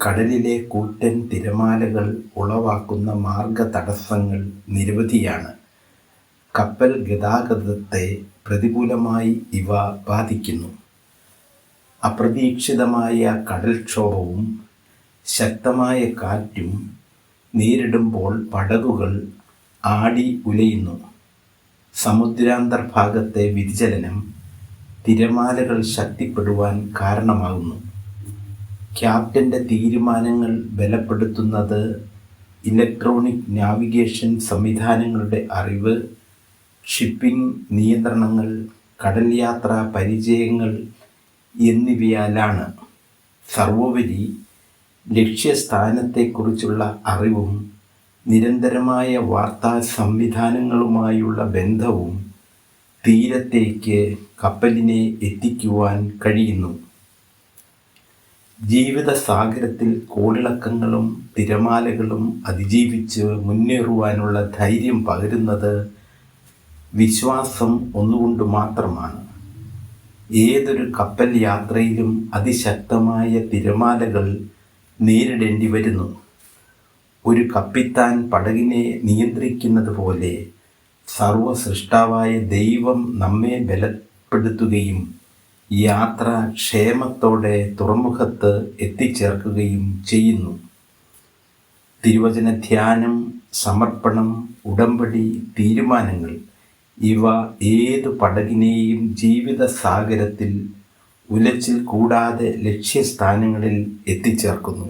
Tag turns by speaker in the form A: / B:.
A: കടലിലെ കൂറ്റൻ തിരമാലകൾ ഉളവാക്കുന്ന മാർഗതടസ്സങ്ങൾ നിരവധിയാണ്. കപ്പൽ ഗതാഗതത്തെ പ്രതികൂലമായി ഇവ ബാധിക്കുന്നു. അപ്രതീക്ഷിതമായ കടൽക്ഷോഭവും ശക്തമായ കാറ്റും നേരിടുമ്പോൾ പടകുകൾ ആടി ഉലയുന്നു. സമുദ്രാന്തർഭാഗത്തെ വ്യതിചലനം തിരമാലകൾ ശക്തിപ്പെടുവാൻ കാരണമാകുന്നു. ക്യാപ്റ്റൻ്റെ തീരുമാനങ്ങൾ ബലപ്പെടുത്തുന്നത് ഇലക്ട്രോണിക് നാവിഗേഷൻ സംവിധാനങ്ങളുടെ അറിവ്, ഷിപ്പിംഗ് നിയന്ത്രണങ്ങൾ, കടൽ യാത്രാ പരിചയങ്ങൾ എന്നിവയാലാണ്. സർവോപരി ലക്ഷ്യസ്ഥാനത്തെക്കുറിച്ചുള്ള അറിവും നിരന്തരമായ വാർത്താ സംവിധാനങ്ങളുമായുള്ള ബന്ധവും തീരത്തേക്ക് കപ്പലിനെ എത്തിക്കുവാൻ കഴിയുന്നു. ജീവിതസാഗരത്തിൽ കോളിളക്കങ്ങളും തിരമാലകളും അതിജീവിച്ച് മുന്നേറുവാനുള്ള ധൈര്യം പകരുന്നത് വിശ്വാസം ഒന്നുകൊണ്ട് മാത്രമാണ്. ഏതൊരു കപ്പൽ യാത്രയിലും അതിശക്തമായ തിരമാലകൾ നേരിടേണ്ടി വരുന്നു. ഒരു കപ്പിത്താൻ പടകിനെ നിയന്ത്രിക്കുന്നത് പോലെ സർവസൃഷ്ടാവായ ദൈവം നമ്മെ ബലപ്പെടുത്തുകയും യാത്ര ക്ഷേമത്തോടെ തുറമുഖത്ത് എത്തിച്ചേർക്കുകയും ചെയ്യുന്നു. തിരുവചന ധ്യാനം, സമർപ്പണം, ഉടമ്പടി, തീരുമാനങ്ങൾ ഇവ ഏതു പടകിനെയും ജീവിത സാഗരത്തിൽ ഉലച്ചിൽ കൂടാതെ ലക്ഷ്യസ്ഥാനങ്ങളിൽ എത്തിച്ചേർക്കുന്നു.